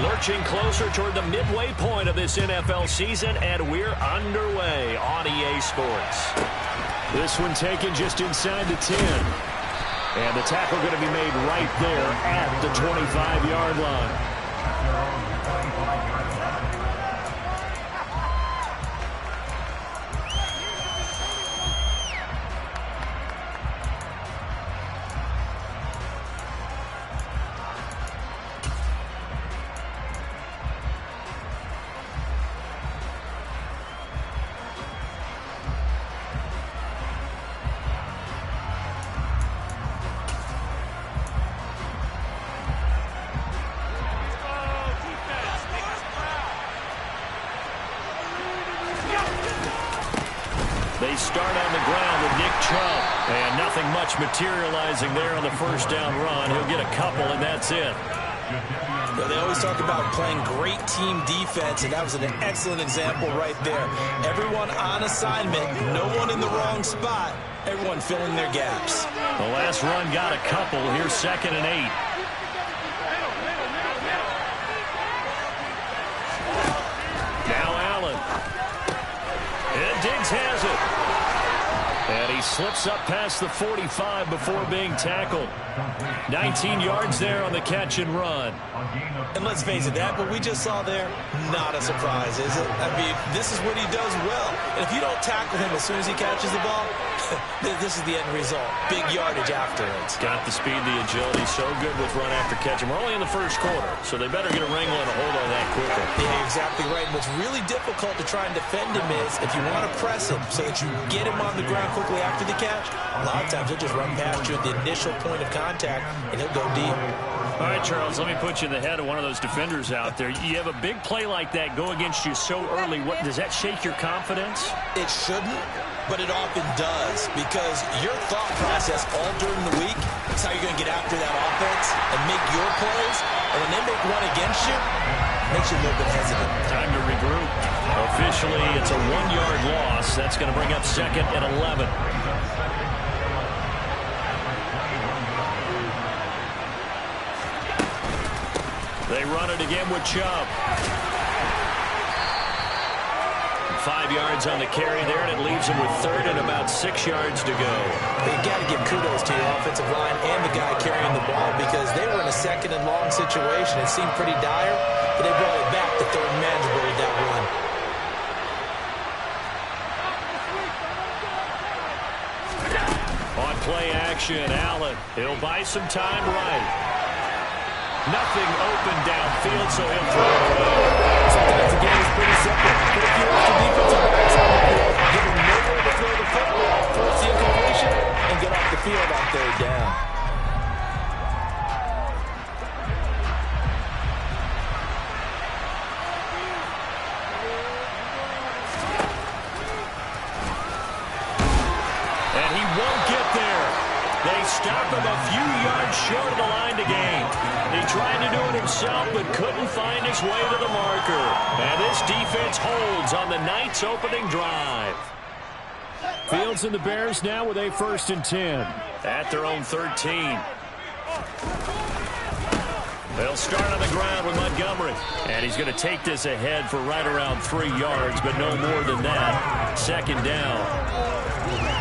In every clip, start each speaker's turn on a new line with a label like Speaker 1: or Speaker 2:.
Speaker 1: Lurching closer toward the midway point of this NFL season, and we're underway on EA Sports. This one taken just inside the 10. And the tackle going to be made right there at the 25-yard line. They start on the ground with Nick Chubb. And nothing much materializing there on the first down run. He'll get a couple, and that's it.
Speaker 2: Well, they always talk about playing great team defense, and that was an excellent example right there. Everyone on assignment, no one in the wrong spot, everyone filling their gaps.
Speaker 1: The last run got a couple. Here's 2nd and 8. Now Allen. And Diggs has it. And he slips up past the 45 before being tackled. 19 yards there on the catch and run.
Speaker 2: And let's face it, that what we just saw there, not a surprise, is it? I mean, this is what he does well. And if you don't tackle him as soon as he catches the ball, this is the end result. Big yardage after it.
Speaker 1: Got the speed, the agility, so good with run after catch. And we're only in the first quarter, so they better get a wrangle and a hold on that quicker.
Speaker 2: Yeah, exactly right. And what's really difficult to try and defend him is if you want to press him so that you get him on the ground quickly after the catch, a lot of times he'll just run past you at the initial point of contact, and he'll go deep.
Speaker 1: All right, Charles, let me put you in the head of one of those defenders out there. You have a big play like that go against you so early. What does that shake your confidence?
Speaker 2: It shouldn't, but it often does, because your thought process all during the week is how you're going to get after that offense and make your plays. And when they make one against you, it makes you a little bit hesitant. Time to regroup.
Speaker 1: Officially, it's a 1-yard loss. That's going to bring up 2nd and 11. They run it again with Chubb. 5 yards on the carry there, and it leaves them with 3rd and about 6 yards to go.
Speaker 2: You've got to give kudos to your offensive line and the guy carrying the ball, because they were in a 2nd and long situation. It seemed pretty dire, but they brought it back to 3rd and manageable with that run.
Speaker 1: On play action, Allen. He'll buy some time right. Nothing open downfield, so he'll throw it away.
Speaker 2: Sometimes the game is pretty simple. Put a few extra defensive backs on the field, give them nowhere to throw the football, force the incompletion, and get off the field on 3rd down.
Speaker 1: And he won't get there. They stop him a few yards short of the line to gain. He tried to do it himself, but couldn't find his way to the marker. And this defense holds on the Knights' opening drive. Fields and the Bears now with a 1st and 10 at their own 13. They'll start on the ground with Montgomery. And he's going to take this ahead for right around 3 yards, but no more than that. 2nd down.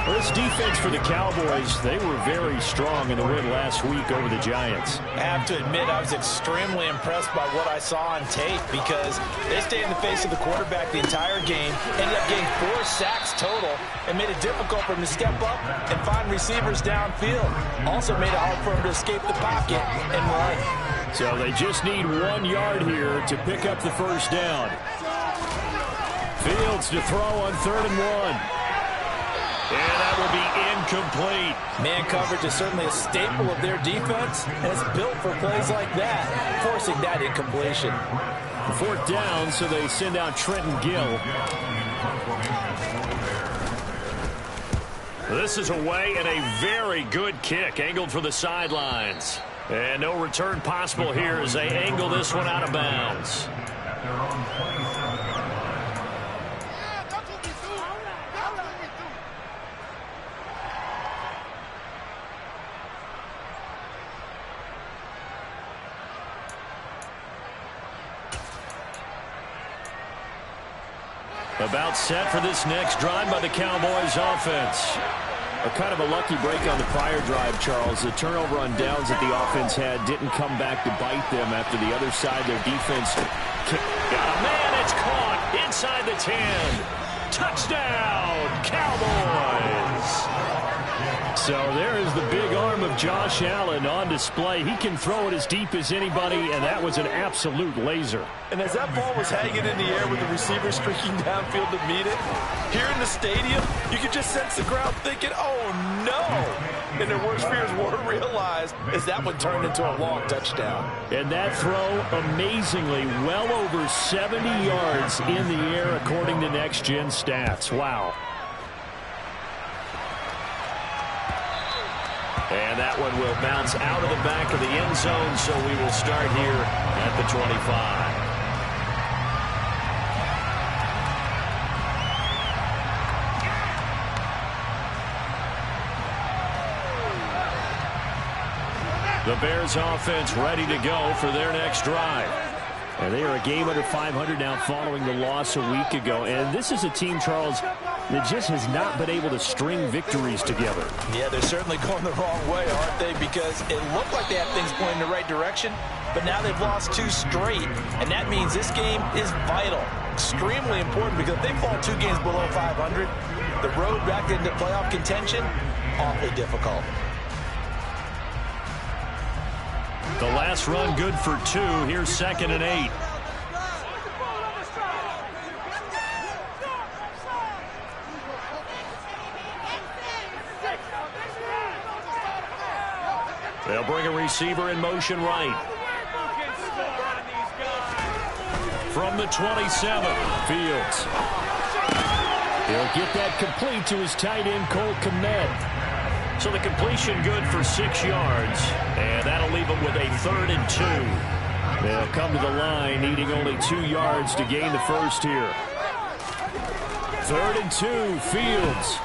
Speaker 1: Well, this defense for the Cowboys, they were very strong in the win last week over the Giants.
Speaker 2: I have to admit, I was extremely impressed by what I saw on tape, because they stayed in the face of the quarterback the entire game, ended up getting 4 sacks total, and made it difficult for him to step up and find receivers downfield. Also made it hard for him to escape the pocket and run.
Speaker 1: So they just need 1 yard here to pick up the 1st down. Fields to throw on 3rd and 1. And that will be incomplete.
Speaker 2: Man coverage is certainly a staple of their defense, and it's built for plays like that, forcing that incompletion.
Speaker 1: 4th down, so they send out Trenton Gill. This is away, and a very good kick, angled for the sidelines. And no return possible here as they angle this one out of bounds. About set for this next drive by the Cowboys offense. A kind of a lucky break on the prior drive, Charles. The turnover on downs that the offense had didn't come back to bite them after the other side. Their defense got a man. It's caught inside the 10. Touchdown, Cowboys. So there is the big arm of Josh Allen on display. He can throw it as deep as anybody, and that was an absolute laser.
Speaker 2: And as that ball was hanging in the air with the receiver streaking downfield to meet it, here in the stadium, you could just sense the crowd thinking, oh, no. And their worst fears were realized as that one turned into a long touchdown.
Speaker 1: And that throw, amazingly, well over 70 yards in the air, according to Next Gen Stats. Wow. And that one will bounce out of the back of the end zone, so we will start here at the 25. The Bears offense ready to go for their next drive. And they are a game under 500 now following the loss a week ago. And this is a team, Charles, that just has not been able to string victories together.
Speaker 2: Yeah, they're certainly going the wrong way, aren't they? Because it looked like they had things going in the right direction, but now they've lost 2 straight. And that means this game is vital, extremely important, because if they fall 2 games below 500, the road back into playoff contention, awfully difficult.
Speaker 1: The last run good for 2. Here's 2nd and 8. They'll bring a receiver in motion right. From the 27, Fields. He'll get that complete to his tight end, Cole Kmet. So the completion good for 6 yards, and that'll leave him with a 3rd and 2. They'll come to the line, needing only 2 yards to gain the first here. 3rd and 2, Fields.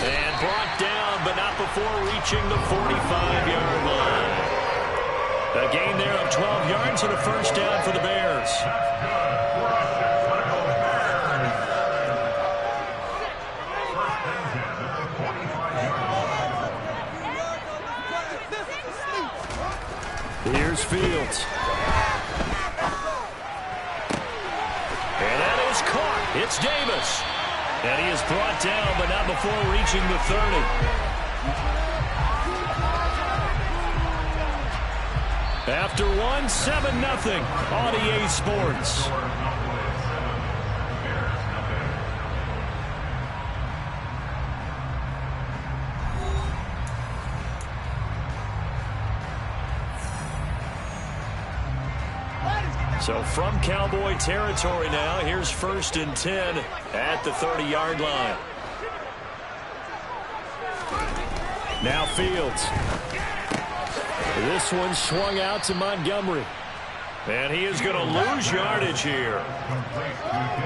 Speaker 1: And brought down, but not before reaching the 45-yard line. A gain there of 12 yards and a first down for the Bears. Here's Fields. And that is caught. It's Davis. And he is brought down, but not before reaching the 30. After one, 7-0 on EA Sports. So from Cowboy territory now, here's 1st and 10 at the 30-yard line. Now Fields. This one swung out to Montgomery. And he is going to lose yardage here.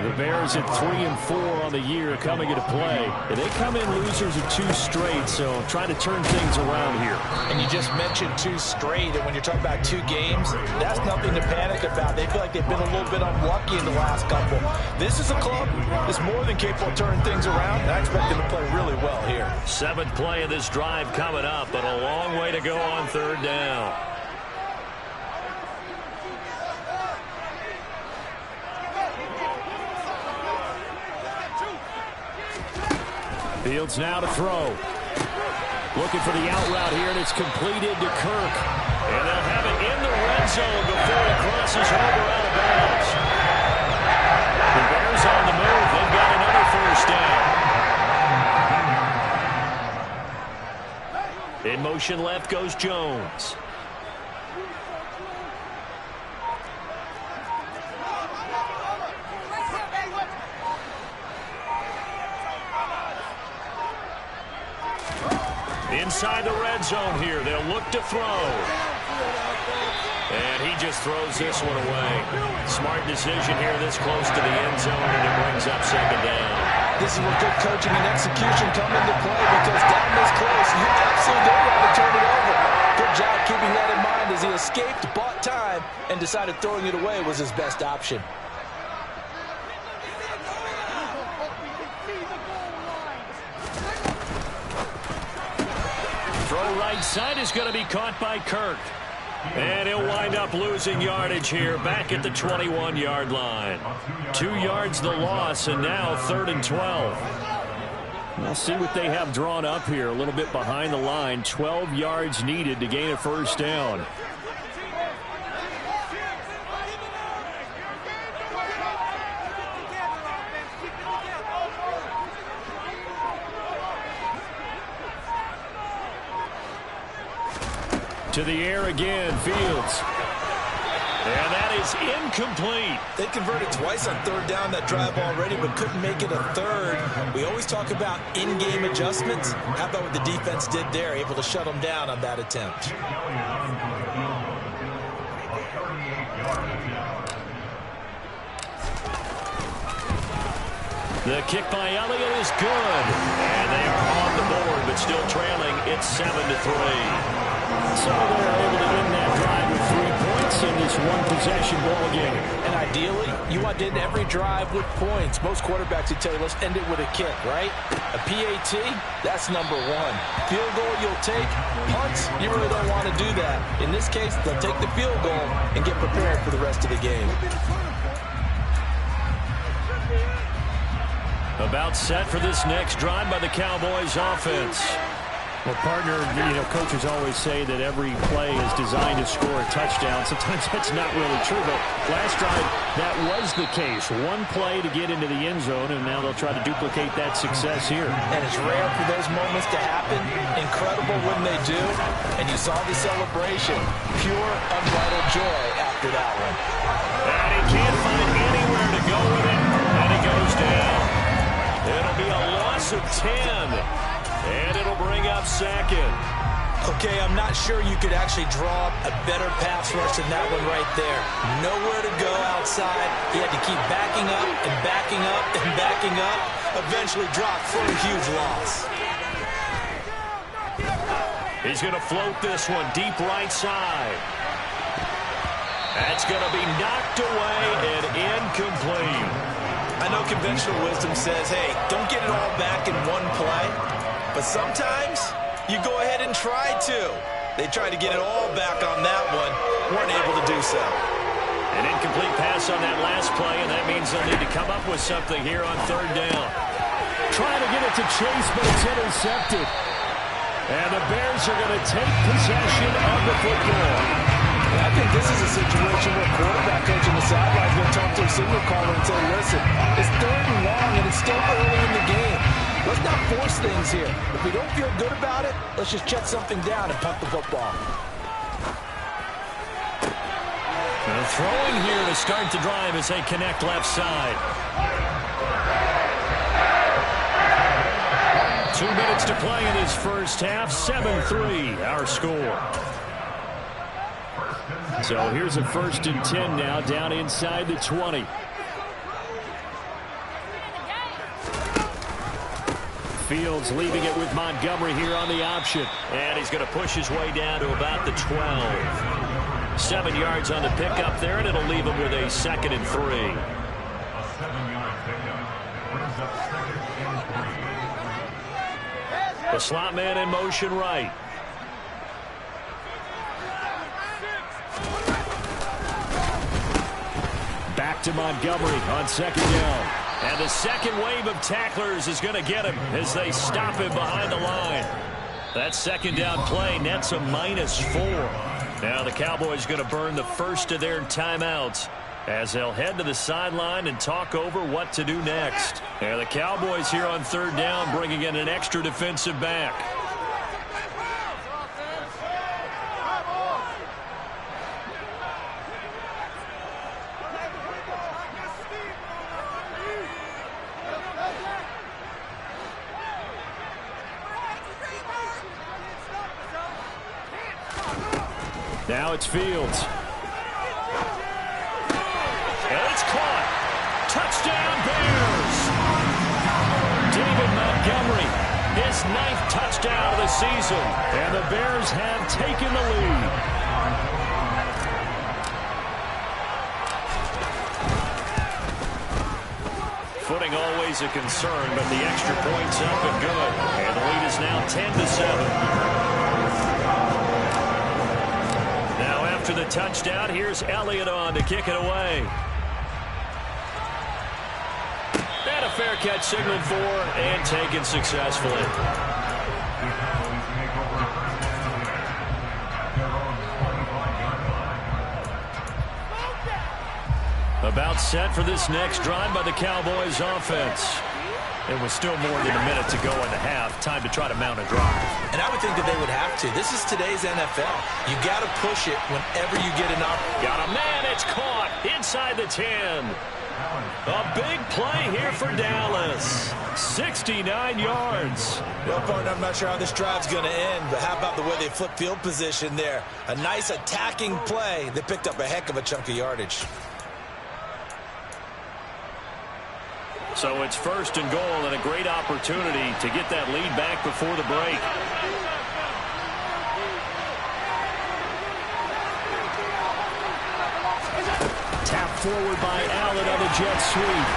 Speaker 1: The Bears at 3-4 on the year coming into play. And they come in losers of 2 straight, so trying to turn things around here.
Speaker 2: And you just mentioned 2 straight, and when you're talking about 2 games, that's nothing to panic about. They feel like they've been a little bit unlucky in the last couple. This is a club that's more than capable of turning things around, and I expect them to play really well here.
Speaker 1: 7th play of this drive coming up, but a long way to go on 3rd down. Fields now to throw. Looking for the out route here, and it's completed to Kirk. And they'll have it in the red zone before it crosses over out of bounds. The Bears on the move. They've got another first down. In motion left goes Jones. Inside the red zone here. They'll look to throw. And he just throws this one away. Smart decision here this close to the end zone, and it brings up 2nd down.
Speaker 2: This is where good coaching and execution come into play, because down this close, you absolutely don't want to turn it over. Good job keeping that in mind as he escaped, bought time, and decided throwing it away was his best option.
Speaker 1: right side is going to be caught by Kirk. And he'll wind up losing yardage here back at the 21-yard line. 2 yards the loss, and now 3rd and 12. We'll see what they have drawn up here. A little bit behind the line. 12 yards needed to gain a first down. To the air again, Fields. And that is incomplete.
Speaker 2: They converted twice on 3rd down that drive already, but couldn't make it a 3rd. We always talk about in-game adjustments. How about what the defense did there, able to shut them down on that attempt?
Speaker 1: The kick by Elliott is good. And they are on the board, but still trailing. It's 7-3. So they're able to end that drive with 3 points in this one-possession ball game.
Speaker 2: And ideally, you want to end every drive with points. Most quarterbacks would tell you, let's end it with a kick, right? A PAT, that's number 1. Field goal you'll take. Punts, you really don't want to do that. In this case, they'll take the field goal and get prepared for the rest of the game.
Speaker 1: About set for this next drive by the Cowboys offense. Well, partner, coaches always say that every play is designed to score a touchdown. Sometimes that's not really true, but last drive, that was the case. One play to get into the end zone, and now they'll try to duplicate that success here.
Speaker 2: And it's rare for those moments to happen. Incredible when they do. And you saw the celebration. Pure, unbridled joy after that one.
Speaker 1: And he can't find anywhere to go with it, and he goes down. It'll be a loss of 10. And it'll bring up 2nd.
Speaker 2: Okay, I'm not sure you could actually draw up a better pass rush than that one right there. Nowhere to go outside. He had to keep backing up and backing up and backing up. Eventually dropped for a huge loss.
Speaker 1: He's going to float this one deep right side. That's going to be knocked away and incomplete.
Speaker 2: I know conventional wisdom says, hey, don't get it all back in one play. But sometimes you go ahead and try to. They tried to get it all back on that one. Weren't able to do so.
Speaker 1: An incomplete pass on that last play, and that means they'll need to come up with something here on 3rd down. Trying to get it to Chase, but it's intercepted. And the Bears are going to take possession of the football.
Speaker 2: I think this is a situation where quarterback coach on the sideline is going to talk to a signal caller and say, listen, it's 3rd and long, and it's still early in the game. Let's not force things here. If we don't feel good about it, let's just check something down and punt the football.
Speaker 1: Throwing here to start the drive as they connect left side. 2 minutes to play in this first half. 7-3, our score. So here's a 1st and 10 now, down inside the 20. Fields leaving it with Montgomery here on the option. And he's going to push his way down to about the 12. 7 yards on the pickup there, and it'll leave him with a 2nd and 3. The slot man in motion right. Back to Montgomery on 2nd down. And the second wave of tacklers is going to get him as they stop him behind the line. That 2nd down play nets a -4. Now the Cowboys going to burn the first of their timeouts as they'll head to the sideline and talk over what to do next. And the Cowboys here on 3rd down bringing in an extra defensive back. Now it's Fields. And it's caught. Touchdown, Bears. David Montgomery, his 9th touchdown of the season. And the Bears have taken the lead. Footing always a concern, but the extra point's up and good. And the lead is now 10-7. after the touchdown. Here's Elliott on to kick it away. And a fair catch signaled for and taken successfully. About set for this next drive by the Cowboys offense. It was still more than a minute to go in the half. Time to try to mount a drive.
Speaker 2: And I would think that they would have to. This is today's NFL. You got to push it whenever you get an opportunity.
Speaker 1: Got a man. It's caught inside the 10. A big play here for Dallas. 69 yards.
Speaker 2: Well, partner, I'm not sure how this drive's going to end, but how about the way they flip field position there? A nice attacking play. They picked up a heck of a chunk of yardage.
Speaker 1: So it's first and goal and a great opportunity to get that lead back before the break. Tap forward by Allen on the jet sweep.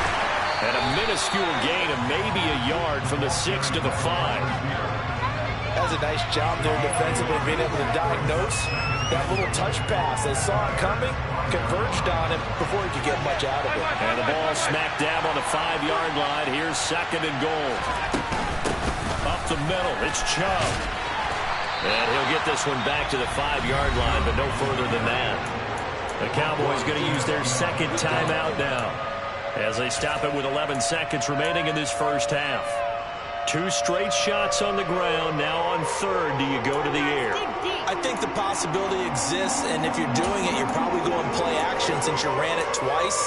Speaker 1: And a minuscule gain of maybe a yard from the 6 to the 5.
Speaker 2: That's a nice job there defensively, being able to diagnose that little touch pass. They saw it coming, converged on him before he could get much out of it.
Speaker 1: And the ball smack dab on the 5-yard line. Here's second and goal. Up the middle, it's Chubb. And he'll get this one back to the 5-yard line, but no further than that. The Cowboys going to use their second timeout now as they stop it with 11 seconds remaining in this first half. 2 straight shots on the ground. Now on third, do you go to the air?
Speaker 2: I think the possibility exists, and if you're doing it, you're probably going play action since you ran it twice.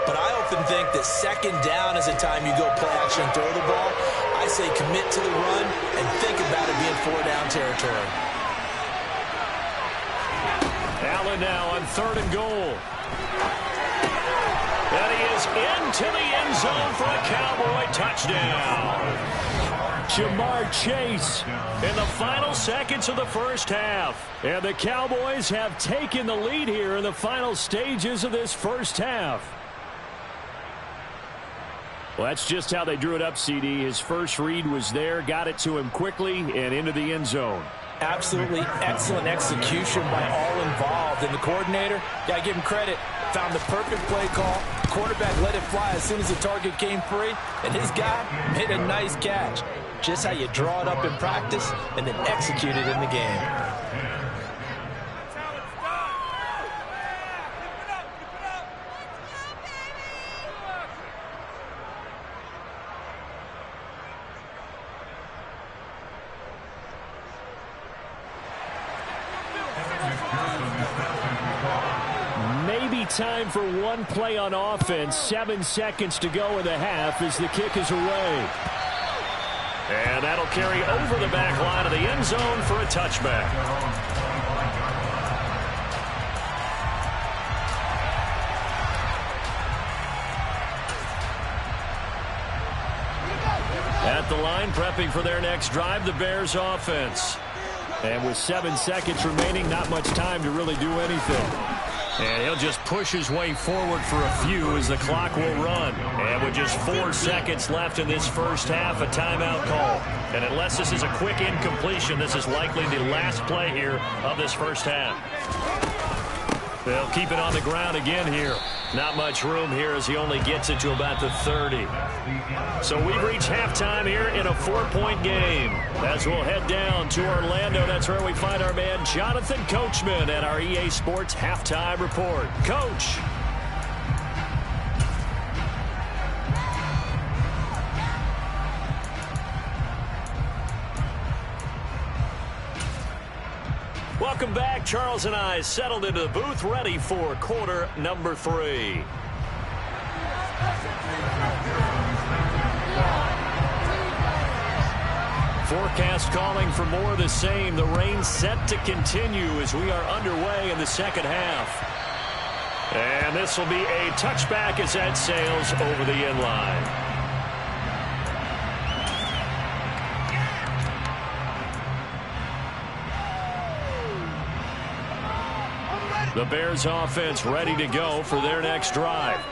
Speaker 2: But I often think that second down is the time you go play action and throw the ball. I say commit to the run and think about it being 4-down territory.
Speaker 1: Allen now on third and goal. And he is into the end zone for a Cowboy touchdown. Jamar Chase in the final seconds of the first half. And the Cowboys have taken the lead here in the final stages of this first half. Well, that's just how they drew it up, CD. His first read was there, got it to him quickly, and into the end zone.
Speaker 2: Absolutely excellent execution by all involved. And the coordinator, got to give him credit, found the perfect play call. Quarterback let it fly as soon as the target came free, and his guy made a nice catch. Just how you draw it up in practice and then execute it in the game.
Speaker 1: Time for one play on offense. 7 seconds to go in the half as the kick is away. And that'll carry over the back line of the end zone for a touchback. At the line, prepping for their next drive, the Bears offense. And with 7 seconds remaining, not much time to really do anything. And he'll just push his way forward for a few as the clock will run. And with just 4 seconds left in this first half, a timeout call. And unless this is a quick incompletion, this is likely the last play here of this first half. They'll keep it on the ground again here. Not much room here as he only gets it to about the 30. So we've reached halftime here in a 4-point game. As we'll head down to Orlando, that's where we find our man Jonathan Coachman at our EA Sports Halftime Report. Coach. Welcome back. Charles and I settled into the booth, ready for quarter number 3. Forecast calling for more of the same. The rain set to continue as we are underway in the second half. And this will be a touchback as that sails over the end line. The Bears offense ready to go for their next drive.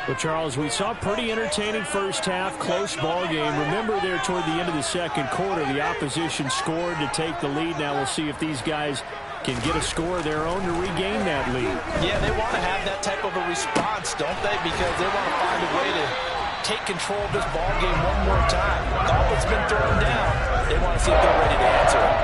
Speaker 1: Well, Charles, we saw a pretty entertaining first half, close ball game. Remember there toward the end of the second quarter, the opposition scored to take the lead. Now we'll see if these guys can get a score of their own to regain that lead.
Speaker 2: Yeah, they want to have that type of a response, don't they? Because they want to find a way to take control of this ball game one more time. Gauntlet's been thrown down. They want to see if they're ready to answer it.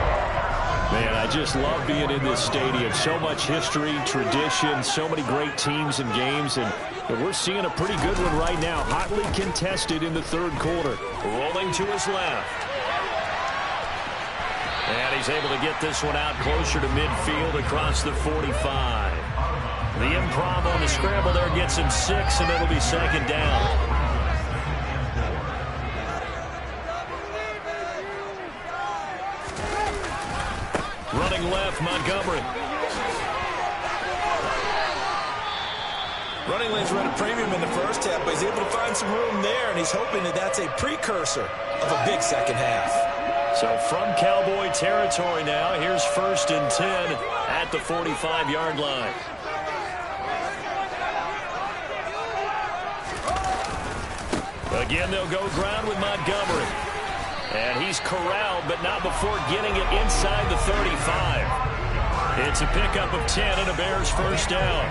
Speaker 1: Man, I just love being in this stadium. So much history, tradition, so many great teams and games, and we're seeing a pretty good one right now. Hotly contested in the third quarter. Rolling to his left. And he's able to get this one out closer to midfield across the 45. The improv on the scramble there gets him 6, and it'll be second down. Running left, Montgomery.
Speaker 2: Running lanes were at a premium in the first half, but he's able to find some room there, and he's hoping that that's a precursor of a big second half.
Speaker 1: So from Cowboy territory now, here's 1st and 10 at the 45-yard line. Again, they'll go ground with Montgomery. And he's corralled, but not before getting it inside the 35. It's a pickup of 10 and a Bears first down.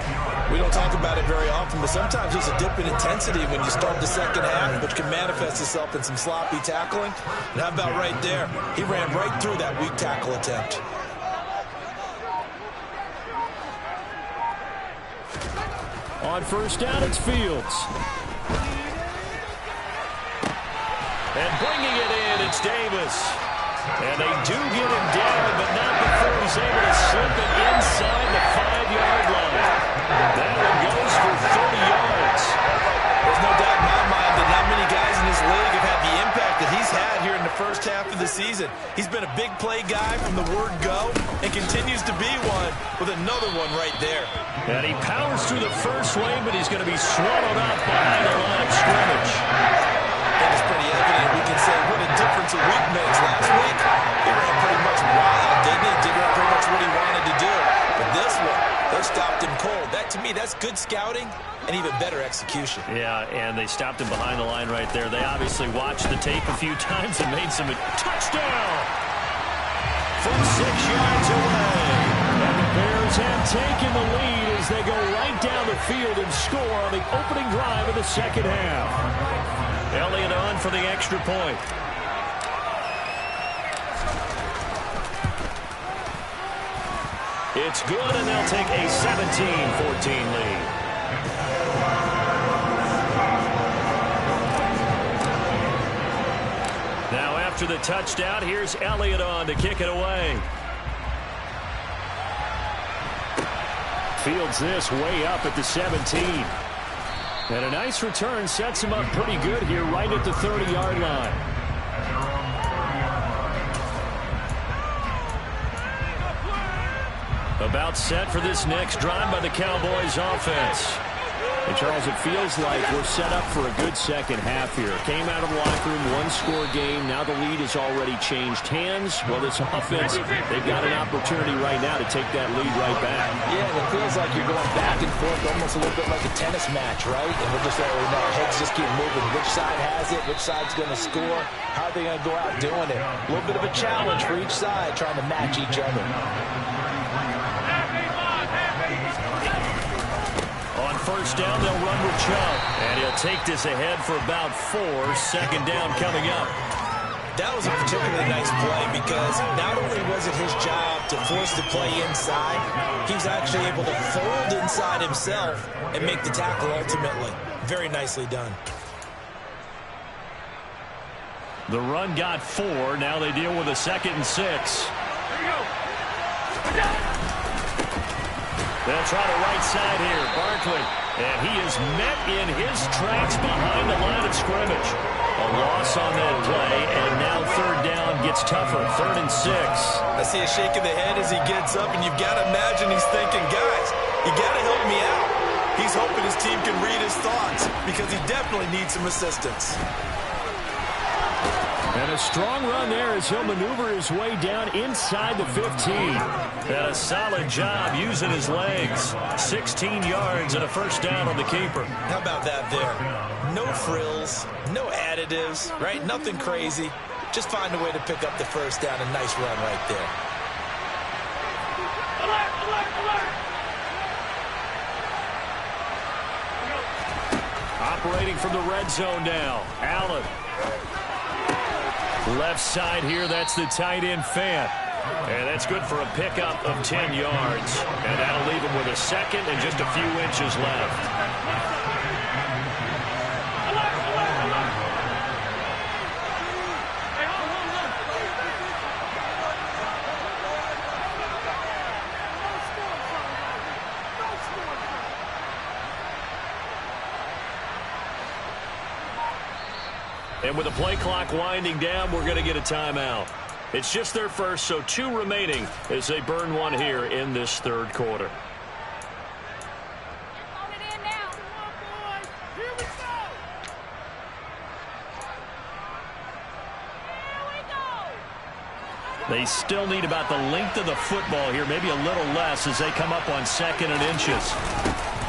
Speaker 2: We don't talk about it very often, but sometimes there's a dip in intensity when you start the second half, which can manifest itself in some sloppy tackling. And how about right there? He ran right through that weak tackle attempt.
Speaker 1: On first down, it's Fields. And bringing it in, it's Davis. And they do get him down, but not before he's able to slip it inside the 5-yard line. That one goes for 30 yards.
Speaker 2: There's no doubt in my mind that not many guys in this league have had the impact that he's had here in the first half of the season. He's been a big play guy from the word go and continues to be one with another one right there.
Speaker 1: And he powers through the first lane, but he's going to be swallowed up behind the line of scrimmage.
Speaker 2: It's pretty evident. We can say what a difference a week makes. Last week, he ran pretty much wild, didn't he? Did pretty much what he wanted to do. But this one, they stopped him cold. That, to me, that's good scouting and even better execution.
Speaker 1: Yeah, and they stopped him behind the line right there. They obviously watched the tape a few times and made some touchdown from 6 yards away. And the Bears have taken the lead as they go right down the field and score on the opening drive of the second half. Elliott on for the extra point. It's good, and they'll take a 17-14 lead. Now after the touchdown, here's Elliott on to kick it away. Fields this way up at the 17. And a nice return sets him up pretty good here right at the 30-yard line. About set for this next drive by the Cowboys offense. And Charles, it feels like we're set up for a good second half here. Came out of the locker room, one-score game. Now the lead has already changed hands. Well, this offense, they've got an opportunity right now to take that lead right back.
Speaker 2: Yeah, it feels like you're going back and forth, almost a little bit like a tennis match, right? And we're just letting our heads just keep moving. Which side has it? Which side's going to score? How are they going to go out doing it? A little bit of a challenge for each side, trying to match each other.
Speaker 1: First down, they'll run with Chubb. And he'll take this ahead for about 4. Second down coming up.
Speaker 2: That was a particularly nice play because not only was it his job to force the play inside, he was actually able to fold inside himself and make the tackle ultimately. Very nicely done.
Speaker 1: The run got 4. Now they deal with a 2nd and 6. Here we go. They'll try the right side here. Barkley. And he is met in his tracks behind the line of scrimmage. A loss on that play, and now third down gets tougher. 3rd and 6.
Speaker 2: I see a shake of the head as he gets up, and you've got to imagine he's thinking, guys, you got to help me out. He's hoping his team can read his thoughts because he definitely needs some assistance.
Speaker 1: And a strong run there as he'll maneuver his way down inside the 15. And a solid job using his legs. 16 yards and a first down on the keeper.
Speaker 2: How about that there? No frills, no additives, right? Nothing crazy. Just find a way to pick up the first down. A nice run right there.
Speaker 1: Operating from the red zone now. Allen. Left side here, that's the tight end Fant. And that's good for a pickup of 10 yards. And that'll leave him with a second and just a few inches left. And with the play clock winding down, we're going to get a timeout. It's just their first, so 2 remaining as they burn one here in this third quarter. They still need about the length of the football here, maybe a little less as they come up on 2nd and inches.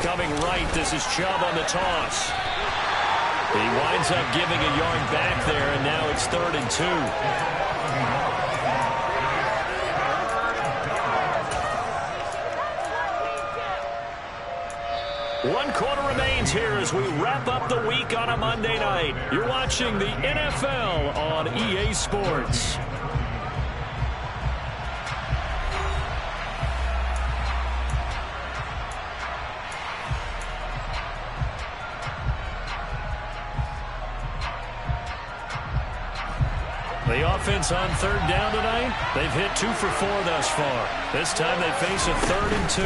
Speaker 1: Coming right, this is Chubb on the toss. He winds up giving a yard back there, and now it's 3rd and 2. One quarter remains here as we wrap up the week on a Monday night. You're watching the NFL on EA Sports. The offense on 3rd down tonight, they've hit 2 for 4 thus far. This time they face a 3rd and 2.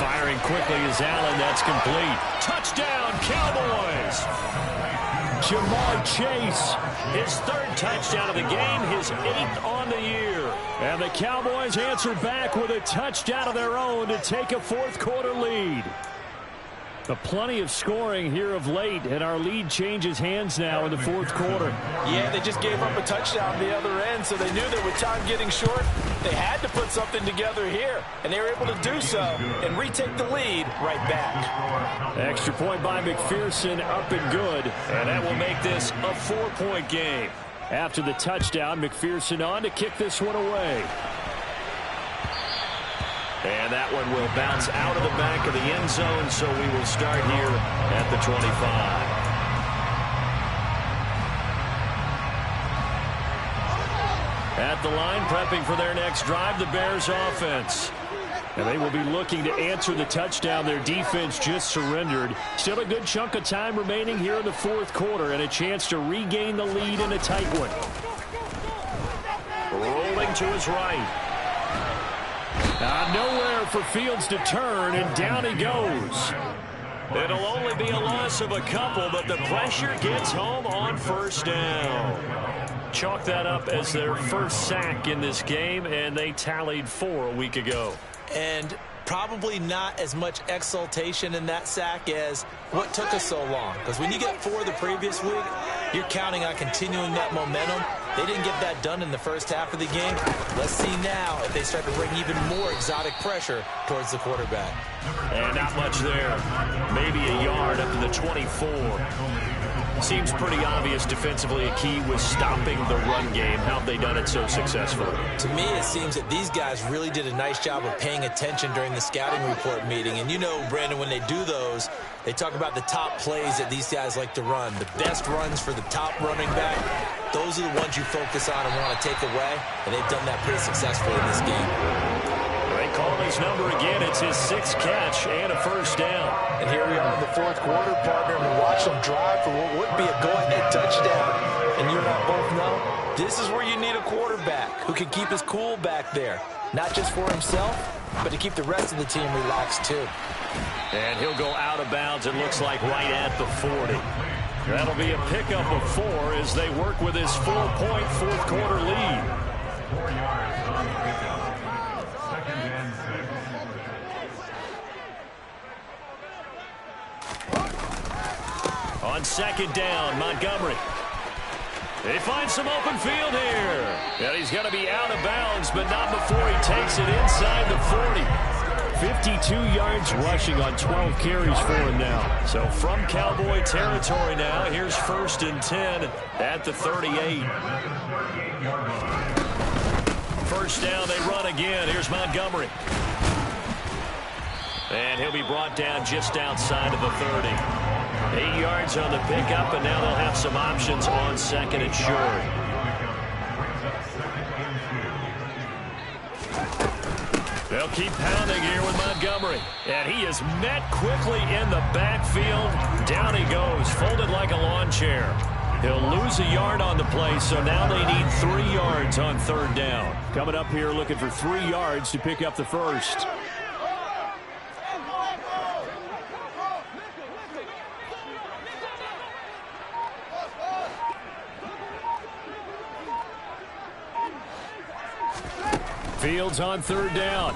Speaker 1: Firing quickly is Allen. That's complete. Touchdown, Cowboys! Jamar Chase, his 3rd touchdown of the game, his 8th on the year. And the Cowboys answer back with a touchdown of their own to take a 4th quarter lead. Plenty of scoring here of late, and our lead changes hands now in the 4th quarter.
Speaker 2: Yeah, they just gave up a touchdown the other end, so they knew that with time getting short, they had to put something together here, and they were able to do so and retake the lead right back.
Speaker 1: Extra point by McPherson, up and good, and that will make this a 4-point game. After the touchdown, McPherson on to kick this one away. And that one will bounce out of the back of the end zone, so we will start here at the 25. At the line, prepping for their next drive, the Bears offense. And they will be looking to answer the touchdown their defense just surrendered. Still a good chunk of time remaining here in the 4th quarter and a chance to regain the lead in a tight one. Rolling to his right. Nowhere for Fields to turn, and down he goes. It'll only be a loss of a couple, but the pressure gets home on 1st down. Chalk that up as their first sack in this game, and they tallied 4 a week ago.
Speaker 2: And probably not as much exultation in that sack as what took us so long. Because when you get 4 the previous week, you're counting on continuing that momentum. They didn't get that done in the first half of the game. Let's see now if they start to bring even more exotic pressure towards the quarterback.
Speaker 1: And not much there. Maybe a yard up to the 24. Seems pretty obvious defensively a key was stopping the run game. How have they done it so successfully?
Speaker 2: To me, it seems that these guys really did a nice job of paying attention during the scouting report meeting. And you know, Brandon, when they do those, they talk about the top plays that these guys like to run. The best runs for the top running back. Those are the ones you focus on and want to take away. And they've done that pretty successfully in this game.
Speaker 1: They call his number again. It's his 6th catch and a 1st down.
Speaker 2: And here we are in the 4th quarter, partner, and watch them drive for what would be a go-ahead touchdown. And you and I both know this is where you need a quarterback who can keep his cool back there. Not just for himself, but to keep the rest of the team relaxed too.
Speaker 1: And he'll go out of bounds, it looks like, right at the 40. That'll be a pickup of 4 as they work with his 4-point 4th quarter lead.
Speaker 3: 4 yards. Second and 6.
Speaker 1: On 2nd down, Montgomery. They find some open field here. And he's going to be out of bounds, but not before he takes it inside the 40. 52 yards rushing on 12 carries for him now. So from Cowboy territory now, here's 1st and 10 at the 38. first down. They run again. Here's Montgomery. And he'll be brought down just outside of the 30. 8 yards on the pickup, and now they'll have some options on second and short. They'll keep pounding here with Montgomery. And he is met quickly in the backfield. Down he goes, folded like a lawn chair. He'll lose a yard on the play, so now they need 3 yards on third down. Coming up here looking for 3 yards to pick up the first. Fields on third down.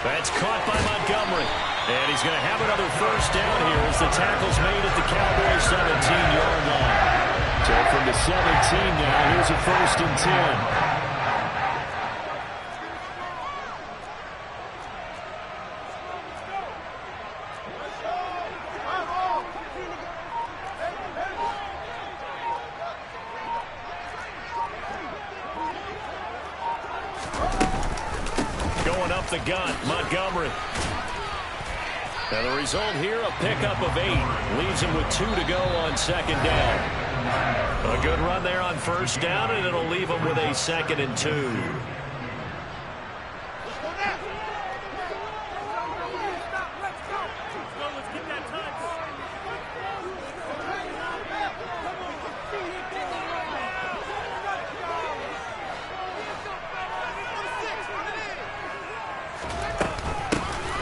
Speaker 1: That's caught by Montgomery. And he's going to have another first down here as the tackle's made at the Cowboys 17-yard line. So from the 17 now, here's a first and 10. The gun, Montgomery. And the result here, a pickup of 8. Leaves him with 2 to go on second down. A good run there on first down, and it'll leave him with a second and 2.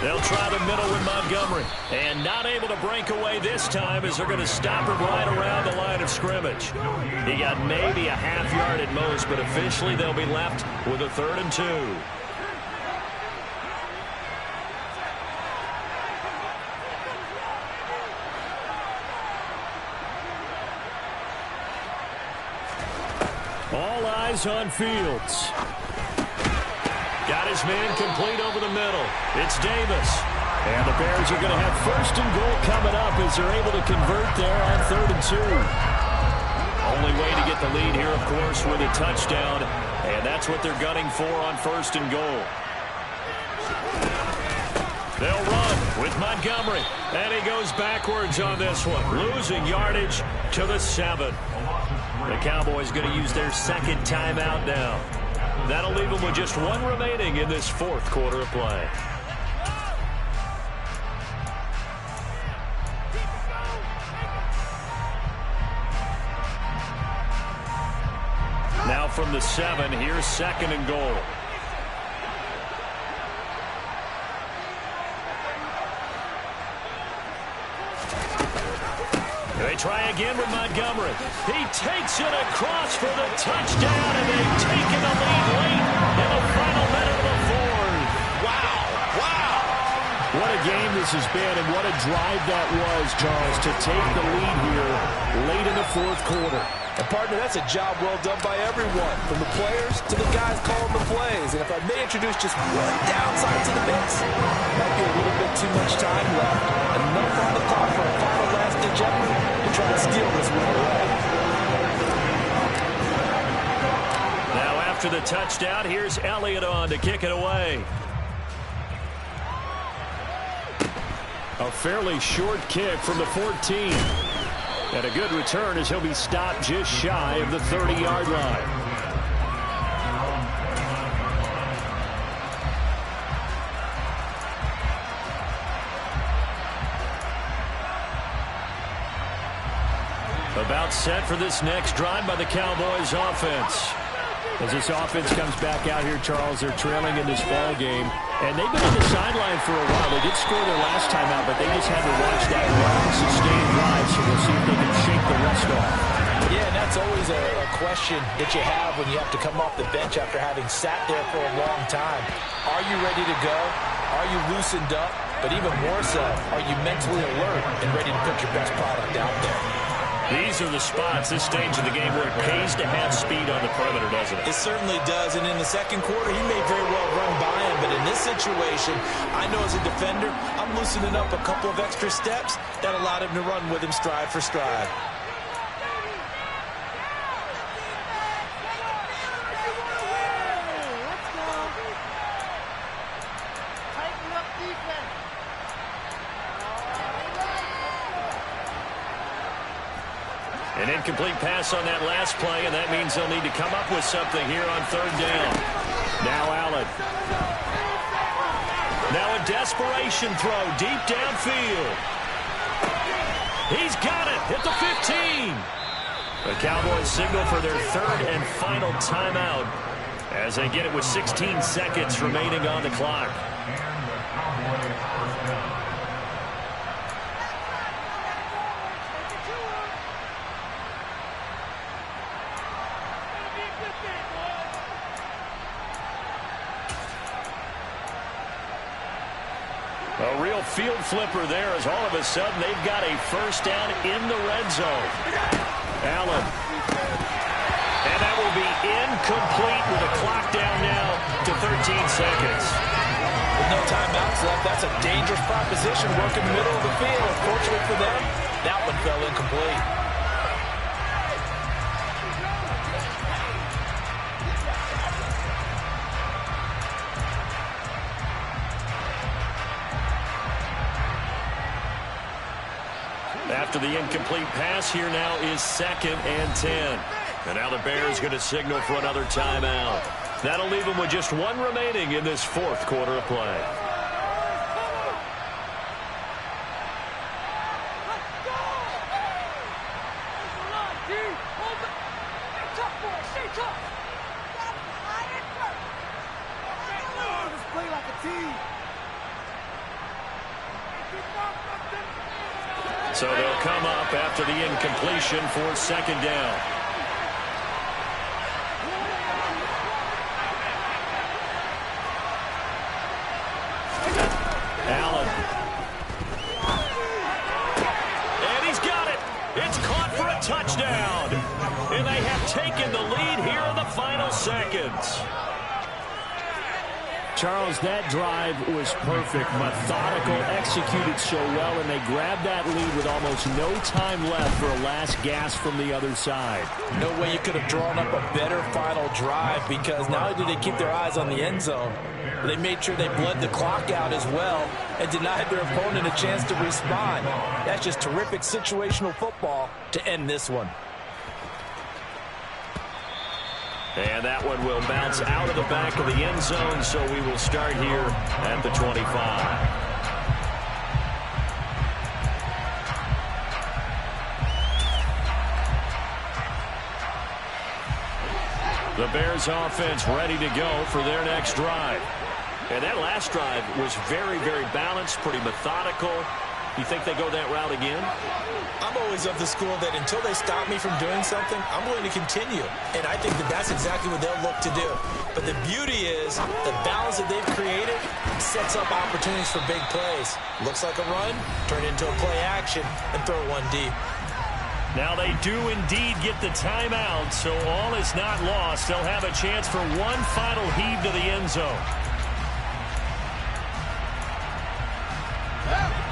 Speaker 1: They'll try the middle with Montgomery. And not able to break away this time as they're going to stop him right around the line of scrimmage. He got maybe a half yard at most, but officially they'll be left with a 3rd and 2. All eyes on Fields. Got his man complete over the middle. It's Davis. And the Bears are going to have first and goal coming up as they're able to convert there on 3rd and 2. Only way to get the lead here, of course, with a touchdown. And that's what they're gunning for on 1st and goal. They'll run with Montgomery. And he goes backwards on this one. Losing yardage to the 7. The Cowboys going to use their second timeout now. That'll leave them with just 1 remaining in this 4th quarter of play. Now from the 7, here's 2nd and goal. They try again with Montgomery. He takes it across for the touchdown, and they've taken the lead late in the final minute of the 4th. Wow, wow. What a game this has been, and what a drive that was, Charles, to take the lead here late in the 4th quarter.
Speaker 2: And, partner, that's a job well done by everyone, from the players to the guys calling the plays. And if I may introduce just one downside to the mix, might be a little bit too much time left. Enough on the clock for a final last-ditch effort to try to steal this one away.
Speaker 1: Now after the touchdown, here's Elliott on to kick it away. A fairly short kick from the 14. And a good return as he'll be stopped just shy of the 30-yard line. About set for this next drive by the Cowboys offense. As this offense comes back out here, Charles, they're trailing in this ball game. And they've been on the sideline for a while. They did score their last time out, but they just had to watch that long, sustained drive, so we'll see if they can shake the rest off.
Speaker 2: Yeah, and that's always a question that you have when you have to come off the bench after having sat there for a long time. Are you ready to go? Are you loosened up? But even more so, are you mentally alert and ready to put your best product out there?
Speaker 1: These are the spots, this stage of the game, where it pays to have speed on the perimeter, doesn't it?
Speaker 2: It certainly does, and in the second quarter, he may very well run by him, but in this situation, I know as a defender, I'm loosening up a couple of extra steps that allowed him to run with him stride for stride.
Speaker 1: An incomplete pass on that last play, and that means they'll need to come up with something here on third down. Now Allen. Now a desperation throw deep downfield. He's got it at the 15. The Cowboys signal for their third and final timeout as they get it with 16 seconds remaining on the clock. A real field flipper there as all of a sudden they've got a first down in the red zone. Allen. And that will be incomplete with a clock down now to 13 seconds.
Speaker 2: With no timeouts left, that's a dangerous proposition working the middle of the field. Unfortunately for them, that one fell incomplete.
Speaker 1: After the incomplete pass, here now is 2nd and 10. And now the Bears going to signal for another timeout. That'll leave them with just one remaining in this fourth quarter of play. So they'll come up after the incompletion for 2nd down. Allen. And he's got it. It's caught for a touchdown. And they have taken the lead here in the final seconds.
Speaker 3: Charles, that drive was perfect, methodical, executed so well, and they grabbed that lead with almost no time left for a last gasp from the other side.
Speaker 2: No way you could have drawn up a better final drive, because not only did they keep their eyes on the end zone, but they made sure they bled the clock out as well and denied their opponent a chance to respond. That's just terrific situational football to end this one.
Speaker 1: And that one will bounce out of the back of the end zone, so we will start here at the 25. The Bears offense ready to go for their next drive. And that last drive was very, very balanced, pretty methodical. You think they go that route again?
Speaker 2: I'm always of the school that until they stop me from doing something, I'm going to continue. And I think that that's exactly what they'll look to do. But the beauty is the balance that they've created sets up opportunities for big plays. Looks like a run, turn into a play action, and throw one deep.
Speaker 1: Now they do indeed get the timeout, so all is not lost. They'll have a chance for one final heave to the end zone.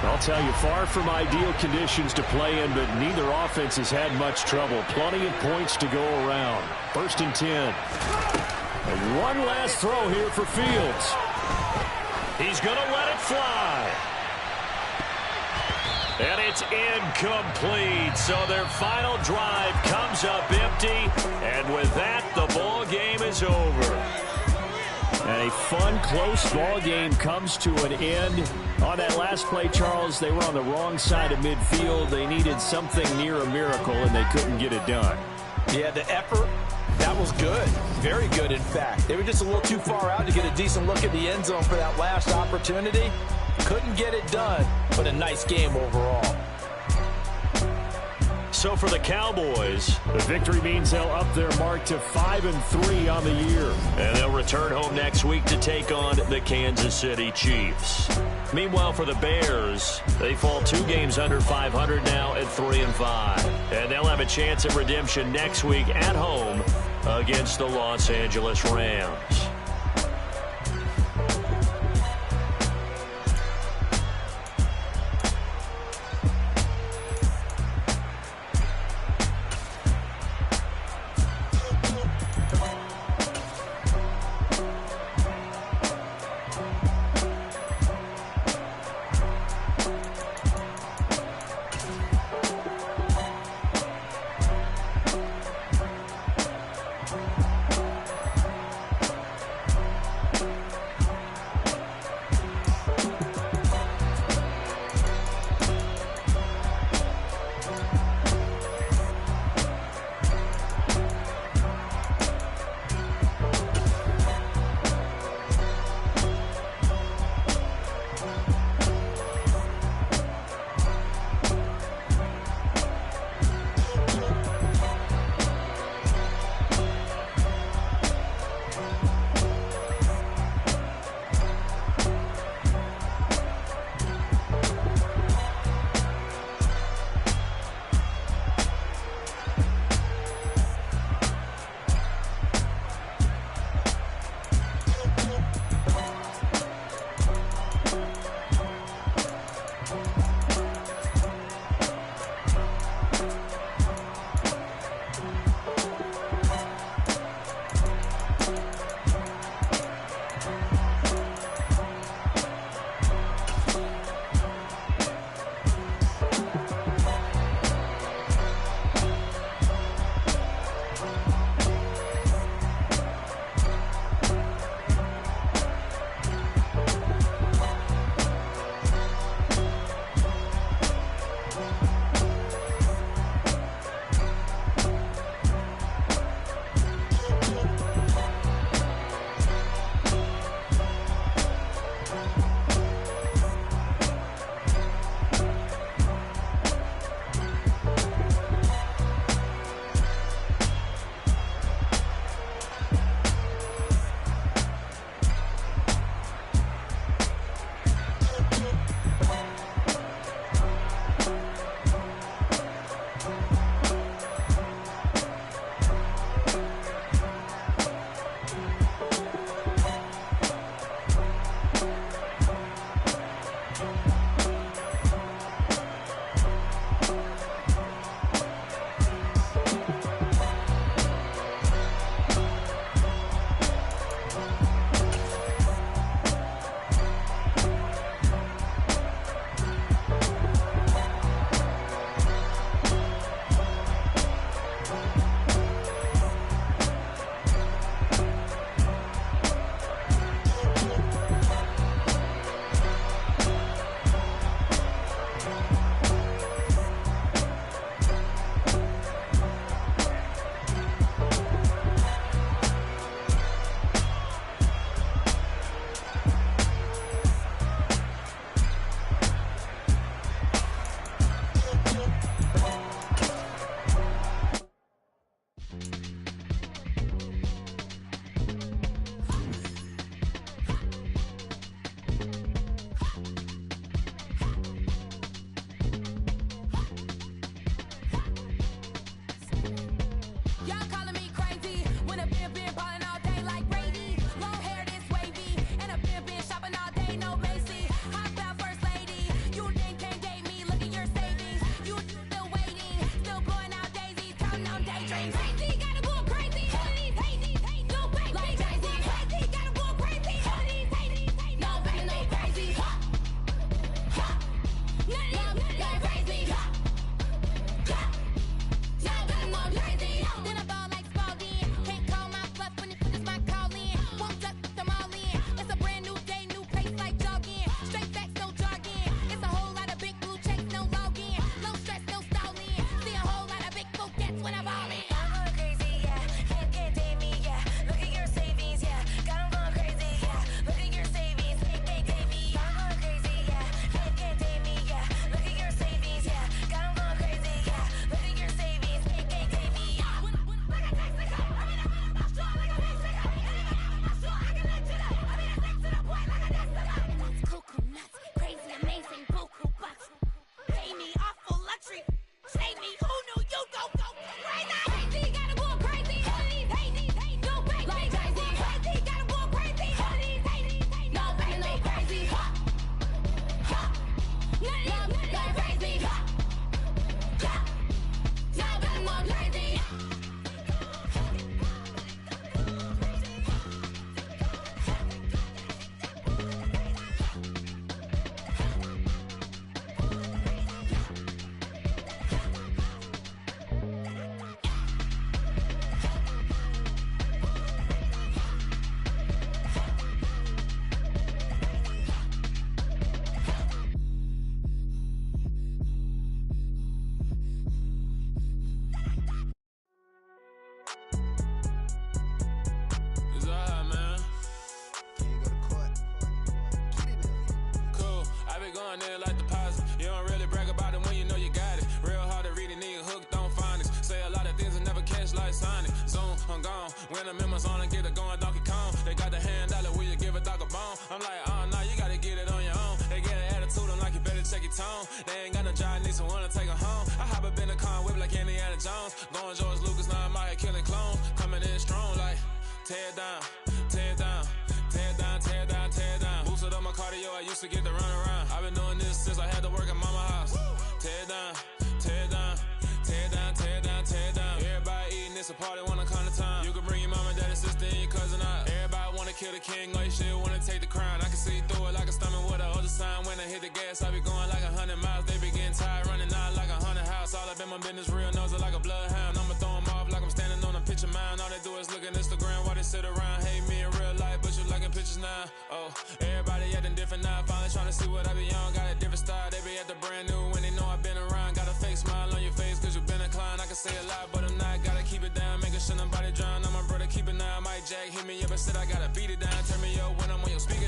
Speaker 3: I'll tell you, far from ideal conditions to play in, but neither offense has had much trouble. Plenty of points to go around. 1st and 10. And one last throw here for Fields.
Speaker 1: He's going to let it fly. And it's incomplete. So their final drive comes up empty. And with that, the ball game is over.
Speaker 3: And a fun, close ball game comes to an end. On that last play, Charles, they were on the wrong side of midfield. They needed something near a miracle, and they couldn't get it done.
Speaker 2: Yeah, the effort, that was good. Very good, in fact. They were just a little too far out to get a decent look at the end zone for that last opportunity. Couldn't get it done, but a nice game overall.
Speaker 1: So for the Cowboys,
Speaker 3: the victory means they'll up their mark to 5-3 on the year.
Speaker 1: And they'll return home next week to take on the Kansas City Chiefs. Meanwhile, for the Bears, they fall 2 games under 500 now at 3-5. And they'll have a chance at redemption next week at home against the Los Angeles Rams.
Speaker 4: it going in like deposit. You don't really brag about it when you know you got it. Real hard to read it, nigga hooked on phonics. Say a lot of things and never catch like Sonic. Zoom, I'm gone. When I'm in my zone and get it going Donkey Kong. They got the hand dollar, will you give a dog a bone? I'm like, oh, no, you gotta get it on your own. They get an attitude, I'm like, you better check your tone. They ain't got no job, need someone to take her home. I hop up in the car, whip like Indiana Jones. Going George Lucas, now I'm out here killing clones. Coming in strong like, tear down, tear down, tear down, tear down, tear down. Boosted up my cardio, I used to get to run around. I've been doing this since I had to work at mama house. Tear down, tear down, tear down, tear down, tear down. Everybody eating, it's a party, wanna come to time. You can bring your mama, daddy, sister, and your cousin out. Everybody wanna kill the king, or you shit wanna take the crown. I can see through it like a stomach with a other sign. When I hit the gas, I be going like 100 miles. They be getting tired, running out like 100 house. All up in my business, real nose like a bloodhound. I'ma throw them off like I'm standing on a picture mound. All they do is look at Instagram while they sit around. Hate me in real life, but you liking pictures now. Oh, everybody acting different now. Finally trying to see what I be on. Got a different style, they be at the brand new when they know I've been around. Got a fake smile on your face cause you been inclined. I can say a lot, but I'm not. Gotta keep it down, making sure nobody drown. I'm my brother, keep it now. Mike Jack hit me up and said I gotta beat it down. Turn me up when I'm on your speaker.